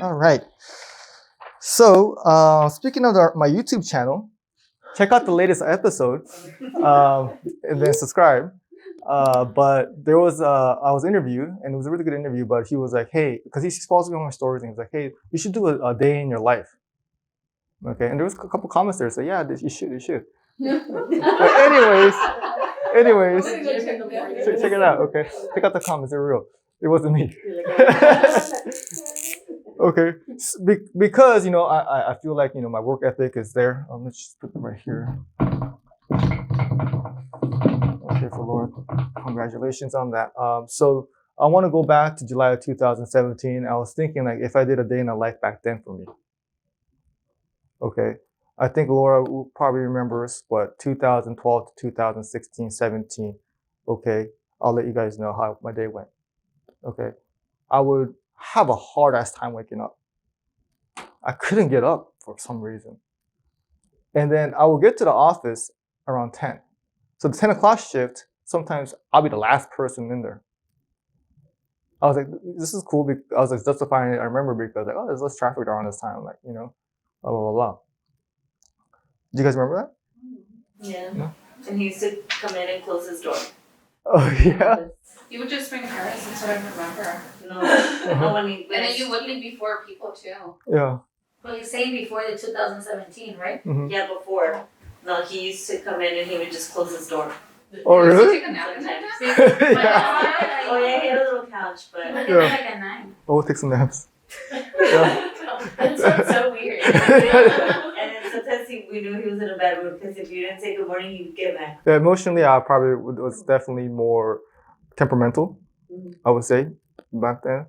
All right. So, speaking of my YouTube channel, check out the latest episode and then subscribe. But there was, I was interviewed, and it was a really good interview. But he was like, "Hey," because he follows me on my stories, and he was like, "Hey, you should do a day in your life." Okay, and there was a couple comments there saying, "Yeah, you should." But anyways, check it out. Okay, check out the comments; they're real. It wasn't me. Okay, because I feel like my work ethic is there. Let's just put them right here. Okay, for Lord, congratulations on that. So I want to go back to July of 2017. I was thinking like if I did a day in the life back then for me. Okay, I think Laura probably remembers what 2012 to 2016, 17. Okay, I'll let you guys know how my day went. Okay, I would have a hard ass time waking up. I couldn't get up for some reason. And then I would get to the office around 10. So the 10 o'clock shift, sometimes I'll be the last person in there. I was like, this is cool. I was like justifying it. I remember because like, oh, there's less traffic around this time. Like, blah, blah, blah, blah. Do you guys remember that? Yeah. No? And he used to come in and close his door. Oh, yeah? You would just bring cars, that's what I remember. No, when he... And then you would leave before people too. Yeah. Well, you're saying before the 2017, right? Mm-hmm. Yeah, before. No, he used to come in and he would just close his door. Oh, really? Take a nap in there? Yeah. Oh, yeah, he had a little couch, but... Yeah. Like a 9. Oh, we'll take some naps. Yeah. That sounds so weird. And then sometimes we knew he was in a bad mood because if you didn't say good morning, he'd get mad. Yeah, emotionally, I probably was definitely more temperamental, I would say, back then.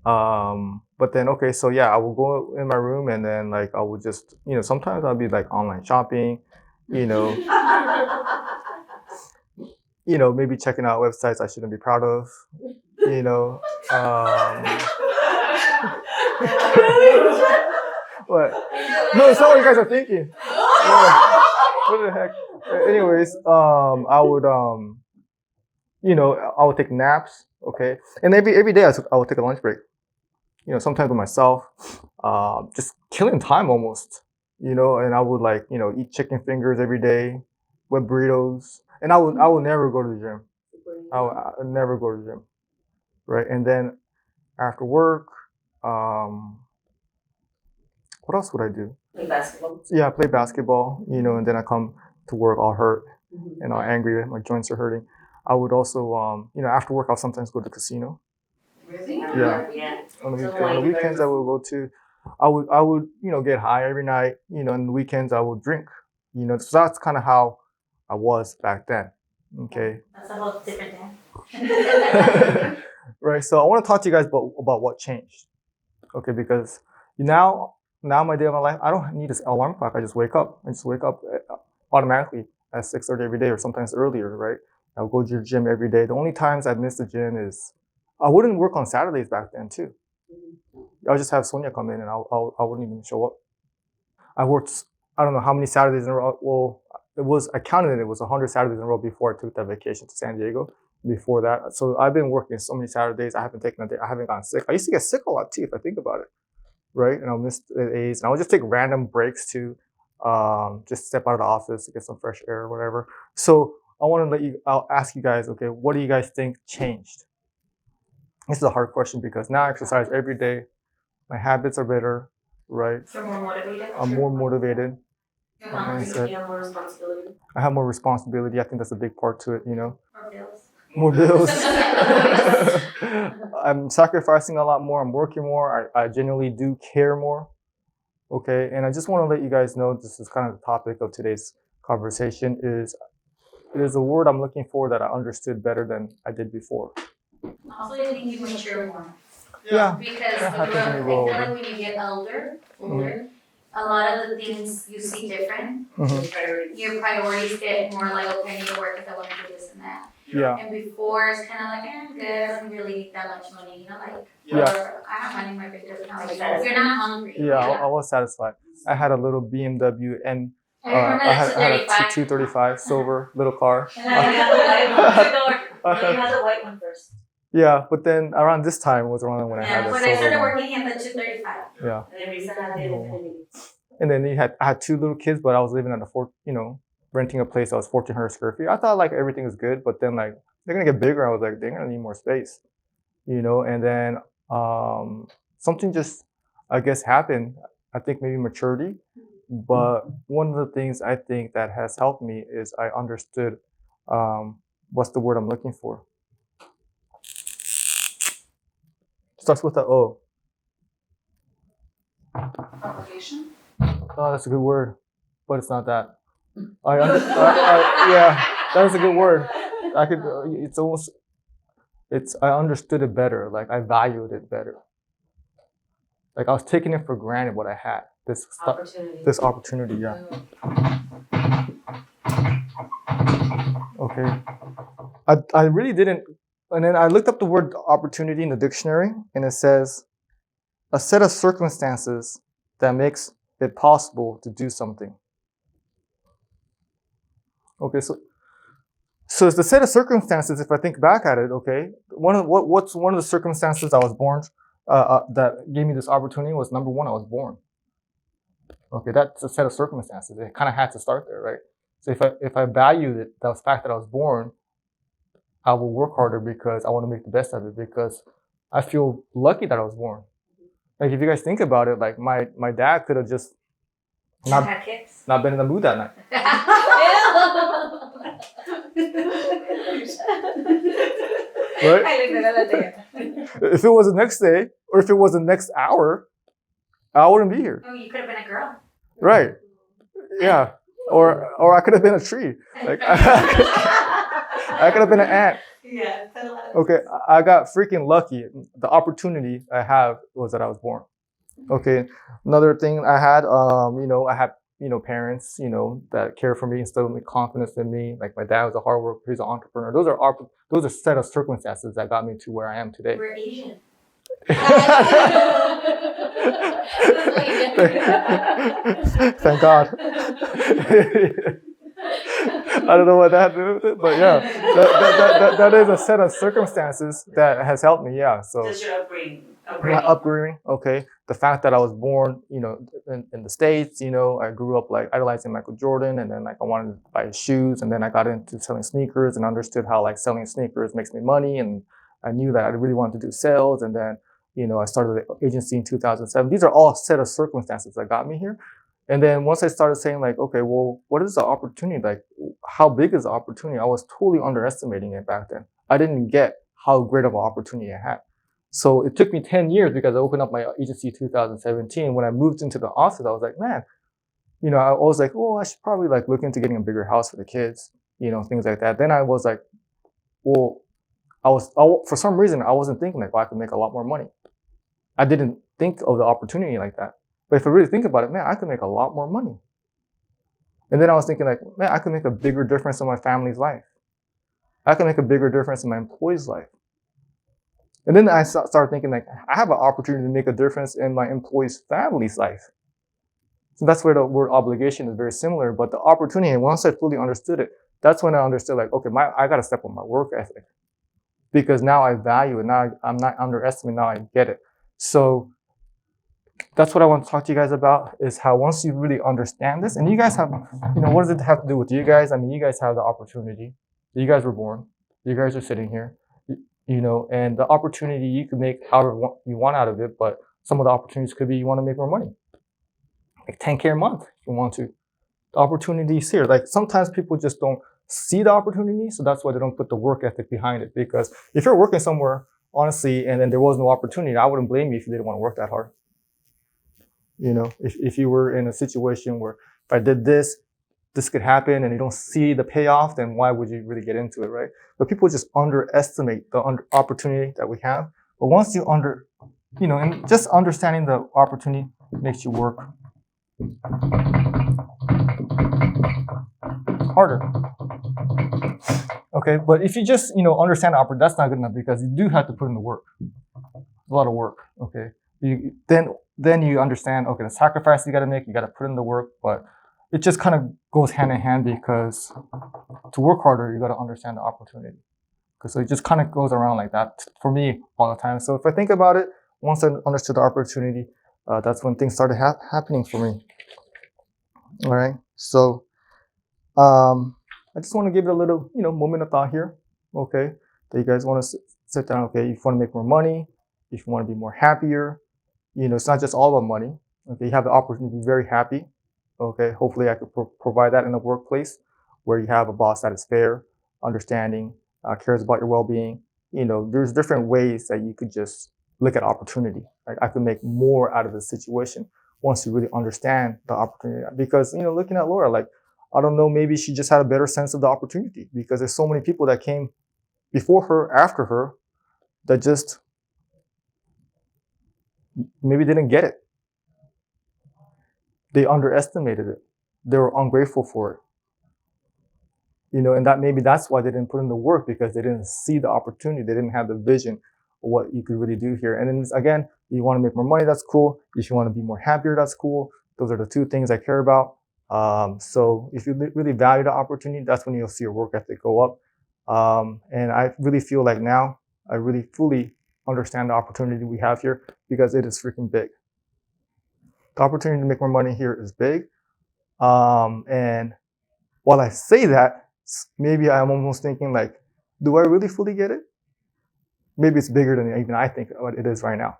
But then, okay, so yeah, I will go in my room and then like I would just, sometimes I'll be like online shopping, maybe checking out websites I shouldn't be proud of, What? No, it's not what you guys are thinking. Yeah. What the heck? Anyways, I would take naps, okay? And every day I would take a lunch break. Sometimes with myself, just killing time almost, and I would like, eat chicken fingers every day, with burritos. And I would never go to the gym. I would never go to the gym, right? And then after work, what else would I do? Play basketball. Yeah, play basketball, and then I come to work all hurt and all angry, my joints are hurting. I would also, after work, I'll sometimes go to the casino. Really? Yeah. On the weekends, I would go to, I would, get high every night, and the weekends I would drink, so that's kind of how I was back then. Okay. That's a whole different day. Right. So I want to talk to you guys about what changed. Okay, because now my day of my life, I don't need an alarm clock. I just wake up. I just wake up automatically at 6:30 every day, or sometimes earlier. Right. I'll go to the gym every day. The only times I miss the gym is I wouldn't work on Saturdays back then too. I'll just have Sonia come in and I wouldn't even show up. I worked, I don't know how many Saturdays in a row. Well, I counted it was 100 Saturdays in a row before I took that vacation to San Diego. Before that, so I've been working so many Saturdays. I haven't taken a day. I haven't gotten sick. I used to get sick a lot too, if I think about it, right? And I'll miss the days, and I would just take random breaks to just step out of the office to get some fresh air or whatever. So I'll ask you guys, okay, what do you guys think changed? This is a hard question because now I exercise every day. My habits are better, right? You're more motivated? I'm more motivated. You have more responsibility. I have more responsibility. I think that's a big part to it, More bills. More bills. I'm sacrificing a lot more. I'm working more. I genuinely do care more. Okay, and I just want to let you guys know this is kind of the topic of today's conversation. It is a word I'm looking for that I understood better than I did before. Also, I think you mature more. Yeah. Because I feel like when you get older, a lot of the things you see different. Your priorities get more like, okay, I need to work if I want to do this and that. Yeah. And before it's kind of like, I'm good, I don't really need that much money, or I have money in my bank account. You're not hungry. Yeah, I was satisfied. I had a little BMW and I had a 235 silver little car. And I had the white one. You had the white one first. Yeah, but then around this time was around when I had Yeah, a when I silver started one. working at the 235. Yeah. And then Risa had the infinity. And then I had 2 little kids, but I was living at renting a place that was 1,400 square feet. I thought like everything was good, but then like they're gonna get bigger. I was like, they're gonna need more space, And then something just, I guess, happened. I think maybe maturity. But one of the things I think that has helped me is I understood, what's the word I'm looking for? Starts with a O. Obligation? Oh, that's a good word, but it's not that. Yeah, that is a good word. I could. It's almost. It's. I understood it better. Like I valued it better. Like I was taking it for granted what I had. Opportunity. This opportunity. Yeah. Okay. I really didn't. And then I looked up the word opportunity in the dictionary, and it says a set of circumstances that makes it possible to do something. Okay, so it's the set of circumstances. If I think back at it, okay, what's one of the circumstances I was born that gave me this opportunity was number one, I was born. Okay, that's a set of circumstances. It kind of had to start there, right? So if I valued it, the fact that I was born, I will work harder because I want to make the best of it because I feel lucky that I was born. Like if you guys think about it, like my dad could have just not been in the mood that night. Right? If it was the next day or if it was the next hour, I wouldn't be here. Oh, you could have been a girl. Right. Yeah. Or I could have been a tree. Like I could have been an ant. Yeah. Okay, I got freaking lucky. The opportunity I have was that I was born. Okay, another thing I had, I had, parents, that care for me, instilled me confidence in me. Like my dad was a hard worker, he's an entrepreneur. Those are set of circumstances that got me to where I am today. We're Asian. Thank God. I don't know what that had to do with it, but yeah, that is a set of circumstances that has helped me. Yeah, so Just your upbringing. my upbringing. Okay, the fact that I was born, in the States. I grew up like idolizing Michael Jordan, and then like I wanted to buy his shoes, and then I got into selling sneakers and understood how like selling sneakers makes me money, and I knew that I really wanted to do sales, and then I started the agency in 2007. These are all set of circumstances that got me here. And then once I started saying like, okay, well, what is the opportunity? Like, how big is the opportunity? I was totally underestimating it back then. I didn't get how great of an opportunity I had. So it took me 10 years because I opened up my agency in 2017. When I moved into the office, I was like, man, I was like, oh, I should probably like look into getting a bigger house for the kids, things like that. Then I was like, well, for some reason, I wasn't thinking like, well, I could make a lot more money. I didn't think of the opportunity like that. But if I really think about it, man, I could make a lot more money. And then I was thinking like, man, I could make a bigger difference in my family's life. I can make a bigger difference in my employee's life. And then I started thinking like, I have an opportunity to make a difference in my employee's family's life. So that's where the word obligation is very similar. But the opportunity, once I fully understood it, that's when I understood like, okay, I got to step on my work ethic. Because now I value it. Now I'm not underestimating, now I get it. So that's what I want to talk to you guys about, is how once you really understand this, and you guys have, what does it have to do with you guys? I mean, you guys have the opportunity. You guys were born. You guys are sitting here, and the opportunity you can make however you want out of it, but some of the opportunities could be you want to make more money. Like 10K a month if you want to. The opportunity is here. Like sometimes people just don't see the opportunity, so that's why they don't put the work ethic behind it. Because if you're working somewhere, honestly, and then there was no opportunity, I wouldn't blame you if you didn't want to work that hard. If you were in a situation where if I did this could happen, and you don't see the payoff, then why would you really get into it, right? But people just underestimate the opportunity that we have. But once you and just understanding the opportunity makes you work harder. Okay, but if you just understand the opportunity, that's not good enough, because you do have to put in the work. A lot of work. Okay, then you understand, okay, the sacrifice you got to make, you got to put in the work, but it just kind of goes hand in hand, because to work harder, you got to understand the opportunity. So it just kind of goes around like that for me all the time. So if I think about it, once I understood the opportunity, that's when things started happening for me. All right. So I just want to give it a little, moment of thought here. Okay. That you guys want to sit down. Okay. If you want to make more money, if you want to be more happier, it's not just all about money. Okay. You have the opportunity to be very happy. Okay. Hopefully I could provide that in a workplace where you have a boss that is fair, understanding, cares about your well-being. There's different ways that you could just look at opportunity. Like I could make more out of the situation once you really understand the opportunity. Because, looking at Laura, like, I don't know, maybe she just had a better sense of the opportunity because there's so many people that came before her, after her, that just maybe didn't get it. They underestimated it. They were ungrateful for it. And that maybe that's why they didn't put in the work, because they didn't see the opportunity. They didn't have the vision of what you could really do here. And then again, you want to make more money, that's cool. If you want to be more happier, that's cool. Those are the two things I care about. So if you really value the opportunity, that's when you'll see your work ethic go up. And I really feel like now I really fully understand the opportunity we have here, because it is freaking big. The opportunity to make more money here is big. And while I say that, maybe I'm almost thinking like, do I really fully get it? Maybe it's bigger than even I think what it is right now.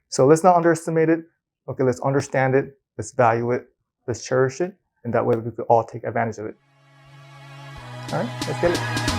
So let's not underestimate it. Okay, let's understand it. Let's value it. Let's cherish it. And that way we could all take advantage of it. All right, let's get it.